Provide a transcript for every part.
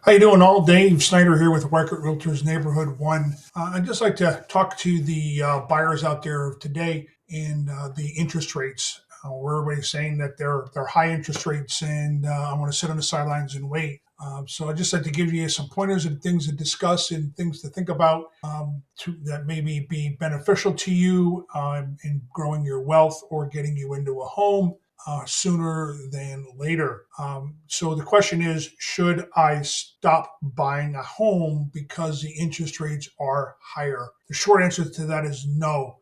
How you doing all? Dave Snyder here with Realtors Neighborhood One. I'd just like to talk to the buyers out there today and the interest rates. Where everybody's saying that they're high interest rates, and I want to sit on the sidelines and wait. So I'd just like to give you some pointers and things to discuss and things to think about that maybe be beneficial to you in growing your wealth or getting you into a home sooner than later. So the question is, should I stop buying a home because the interest rates are higher? The short answer to that is no.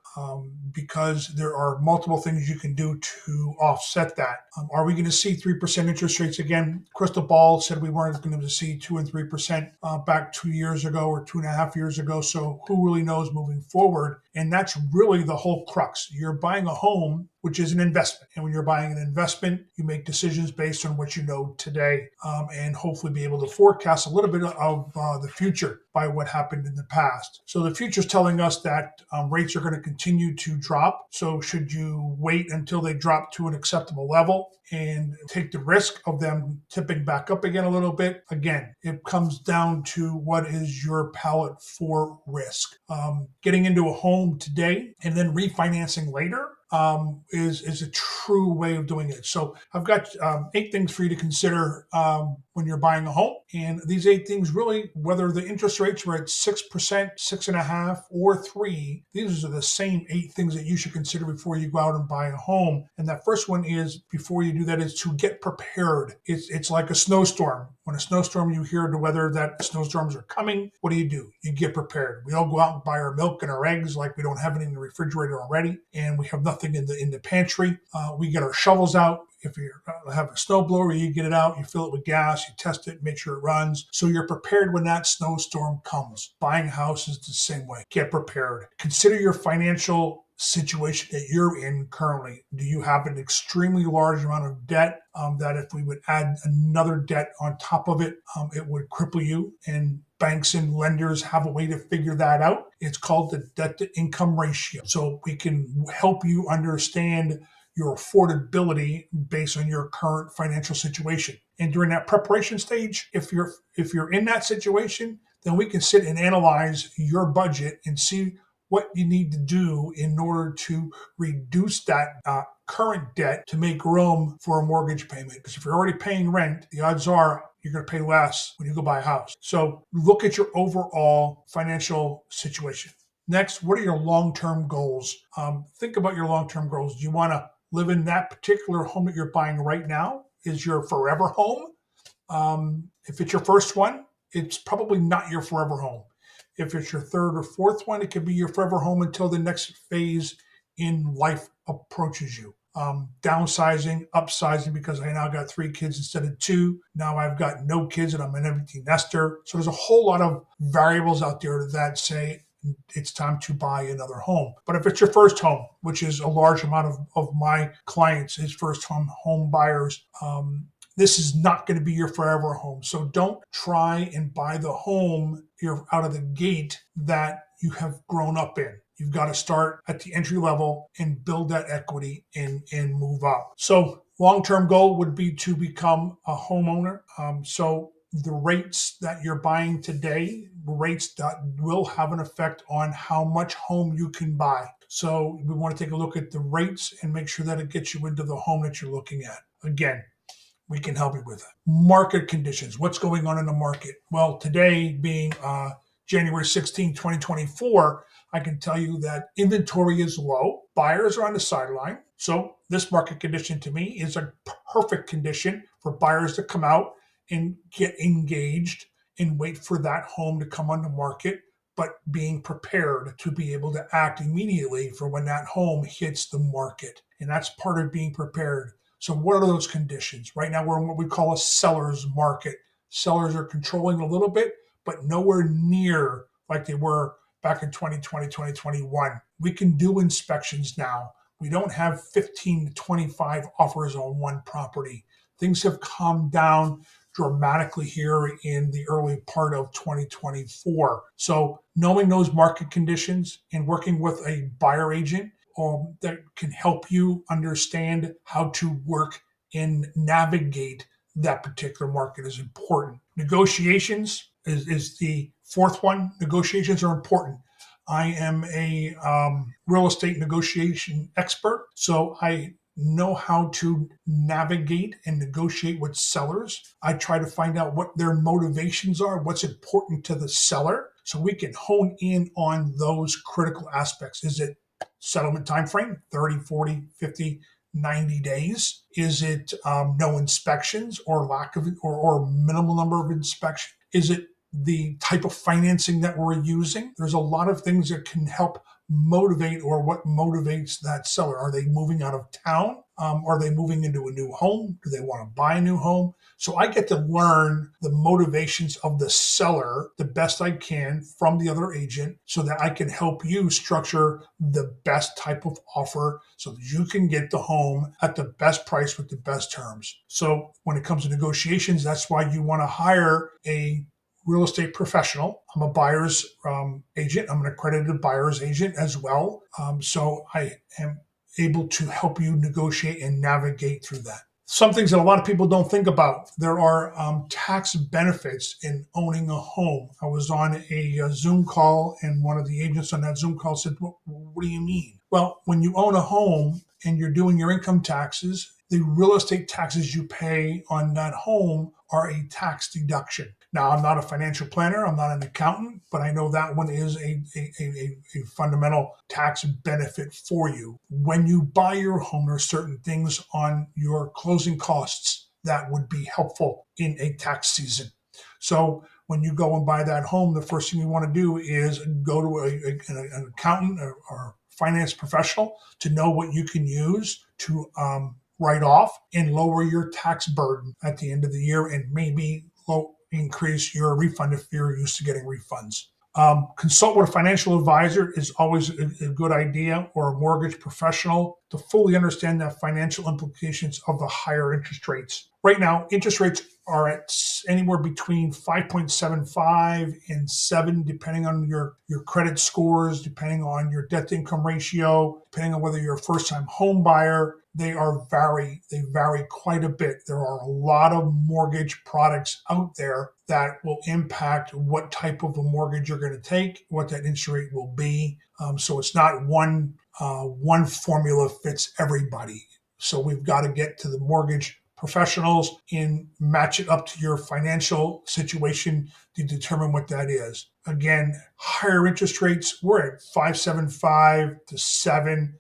Because there are multiple things you can do to offset that. Are we going to see 3% interest rates again? Crystal Ball said we weren't going to see 2 and 3% back 2 years ago or 2.5 years ago. So who really knows moving forward? And that's really the whole crux. You're buying a home, which is an investment. And when you're buying an investment, you make decisions based on what you know today and hopefully be able to forecast a little bit of the future by what happened in the past. So the future is telling us that rates are going to continue to drop. So should you wait until they drop to an acceptable level and take the risk of them tipping back up again a little bit? Again, it comes down to what is your palette for risk. Getting into a home today and then refinancing later is a true way of doing it. So I've got 8 things for you to consider when you're buying a home. And these 8 things really, whether the interest rates were at 6%, 6.5%, or 3%, these are the same 8 things that you should consider before you go out and buy a home. And that first one is, before you do that, is to get prepared. It's like a snowstorm. When a snowstorm, you hear the weather that snowstorms are coming. What do? You get prepared. We all go out and buy our milk and our eggs like we don't have it in the refrigerator already, and we have nothing in the pantry. We get our shovels out. If you have a snowblower, you get it out, you fill it with gas, you test it, make sure it runs. So you're prepared when that snowstorm comes. Buying a house is the same way. Get prepared. Consider your financial situation that you're in currently. Do you have an extremely large amount of debt that if we would add another debt on top of it, it would cripple you? And banks and lenders have a way to figure that out. It's called the debt to income ratio. So we can help you understand your affordability based on your current financial situation. And during that preparation stage, if you're in that situation, then we can sit and analyze your budget and see what you need to do in order to reduce that current debt to make room for a mortgage payment. Because if you're already paying rent, the odds are you're going to pay less when you go buy a house. So look at your overall financial situation. Next, what are your long-term goals? Think about your long-term goals. Do you want to live in that particular home that you're buying right now? Is your forever home? If it's your first one, it's probably not your forever home. If it's your third or fourth one, it could be your forever home until the next phase in life approaches you. Downsizing, upsizing, because I now got 3 kids instead of 2. Now I've got no kids and I'm an empty nester. So there's a whole lot of variables out there that say it's time to buy another home. But if it's your first home, which is a large amount of my clients, is first home buyers, this is not going to be your forever home. So don't try and buy the home you're out of the gate that you have grown up in. You've got to start at the entry level and build that equity and move up. So long-term goal would be to become a homeowner. So the rates that you're buying today, rates that will have an effect on how much home you can buy. So we want to take a look at the rates and make sure that it gets you into the home that you're looking at. Again, we can help you with that. Market conditions. What's going on in the market? Well, today being January 16, 2024, I can tell you that inventory is low. Buyers are on the sideline. So this market condition to me is a perfect condition for buyers to come out and get engaged and wait for that home to come on the market, but being prepared to be able to act immediately for when that home hits the market. And that's part of being prepared. So what are those conditions? Right now, we're in what we call a seller's market. Sellers are controlling a little bit, but nowhere near like they were back in 2020, 2021. We can do inspections now. We don't have 15 to 25 offers on one property. Things have calmed down dramatically here in the early part of 2024. So knowing those market conditions and working with a buyer agent that can help you understand how to work and navigate that particular market is important. Negotiations is the fourth one. Negotiations are important. I am a real estate negotiation expert, so I know how to navigate and negotiate with sellers. I try to find out what their motivations are, what's important to the seller, so we can hone in on those critical aspects. Is it settlement time frame, 30, 40, 50, 90 days? Is it no inspections or lack of or minimal number of inspections? Is it the type of financing that we're using? There's a lot of things that can help motivate, or what motivates that seller. Are they moving out of town? Are they moving into a new home? Do they want to buy a new home? So I get to learn the motivations of the seller the best I can from the other agent, so that I can help you structure the best type of offer so that you can get the home at the best price with the best terms. So when it comes to negotiations, that's why you want to hire a real estate professional. I'm a buyer's agent. I'm an accredited buyer's agent as well. So I am able to help you negotiate and navigate through that. Some things that a lot of people don't think about. There are tax benefits in owning a home. I was on a Zoom call, and one of the agents on that Zoom call said, what do you mean? Well, when you own a home and you're doing your income taxes, the real estate taxes you pay on that home are a tax deduction. Now, I'm not a financial planner, I'm not an accountant, but I know that one is a fundamental tax benefit for you. When you buy your home, there are certain things on your closing costs that would be helpful in a tax season. So when you go and buy that home, the first thing you want to do is go to an accountant or finance professional to know what you can use to write off and lower your tax burden at the end of the year, and maybe increase your refund if you're used to getting refunds. Consult with a financial advisor is always a good idea, or a mortgage professional, to fully understand the financial implications of the higher interest rates. Right now, interest rates are at anywhere between 5.75 and 7, depending on your credit scores, depending on your debt to income ratio, depending on whether you're a first time home buyer. They vary quite a bit. There are a lot of mortgage products out there that will impact what type of a mortgage you're going to take, what that interest rate will be. So it's not one formula fits everybody. So we've got to get to the mortgage professionals and match it up to your financial situation to determine what that is. Again, higher interest rates, we're at 5.75 to 7.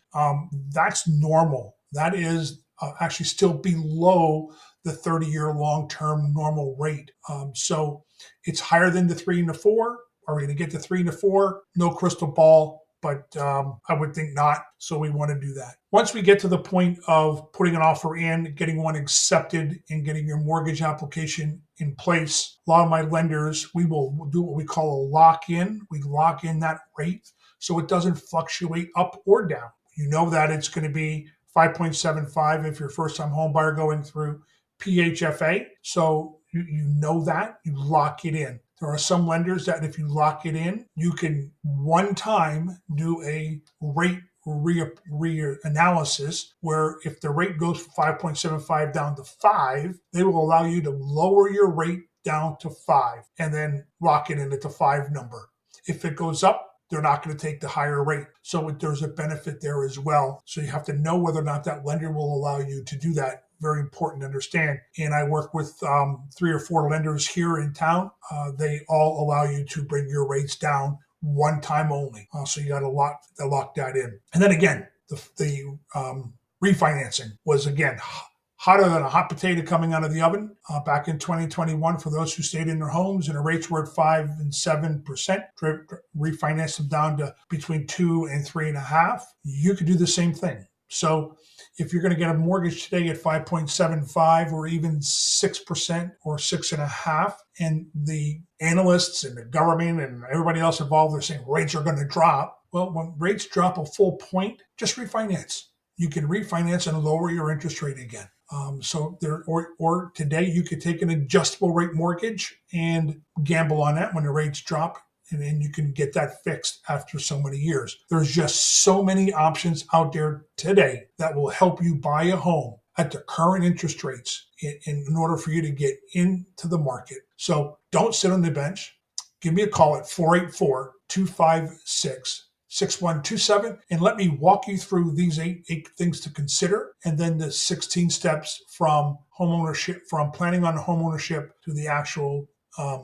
That's normal. That is actually still below the 30-year long-term normal rate. So it's higher than the 3 and the 4. Are we going to get to 3 and the 4? No crystal ball, but I would think not. So we want to do that. Once we get to the point of putting an offer in, getting one accepted, and getting your mortgage application in place, a lot of my lenders, we will do what we call a lock-in. We lock in that rate so it doesn't fluctuate up or down. You know that it's going to be 5.75 if you're a first-time home buyer going through PHFA. So you know that, you lock it in. There are some lenders that if you lock it in, you can one time do a rate reanalysis, where if the rate goes from 5.75 down to 5, they will allow you to lower your rate down to 5 and then lock it in at the 5 number. If it goes up, they're not going to take the higher rate. So there's a benefit there as well. So you have to know whether or not that lender will allow you to do that. Very important to understand. And I work with 3 or 4 lenders here in town. They all allow you to bring your rates down one time only. So you got to lock that in. And then again, the refinancing was again hotter than a hot potato coming out of the oven back in 2021 for those who stayed in their homes, and the rates were at 5 and 7%. Refinanced them down to between 2 and 3.5. You could do the same thing. So if you're going to get a mortgage today at 5.75 or even 6% or 6.5, and the analysts and the government and everybody else involved are saying rates are going to drop, well, when rates drop a full point, just refinance. You can refinance and lower your interest rate again. Or today you could take an adjustable rate mortgage and gamble on that when the rates drop, and then you can get that fixed after so many years. There's just so many options out there today that will help you buy a home at the current interest rates in order for you to get into the market. So don't sit on the bench. Give me a call at 484-256-6127 and let me walk you through these eight things to consider, and then the 16 steps from homeownership, from planning on homeownership to the actual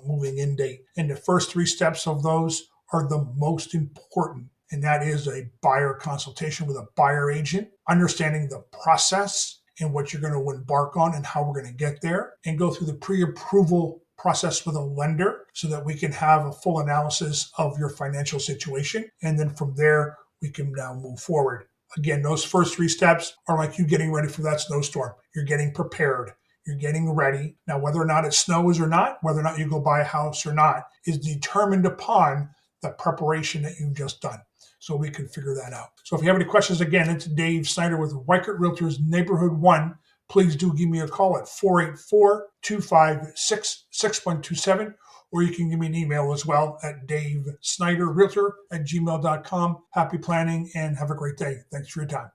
moving in date. And the first three steps of those are the most important, and that is a buyer consultation with a buyer agent, understanding the process and what you're going to embark on and how we're going to get there, and go through the pre-approval process with a lender so that we can have a full analysis of your financial situation. And then from there, we can now move forward. Again, those first three steps are like you getting ready for that snowstorm. You're getting prepared. You're getting ready. Now, whether or not it snows or not, whether or not you go buy a house or not, is determined upon the preparation that you've just done. So we can figure that out. So if you have any questions, again, it's Dave Snyder with Weichert Realtors Neighborhood 1. Please do give me a call at 484-256-6127, or you can give me an email as well at davesnyderrealtor@gmail.com. Happy planning and have a great day. Thanks for your time.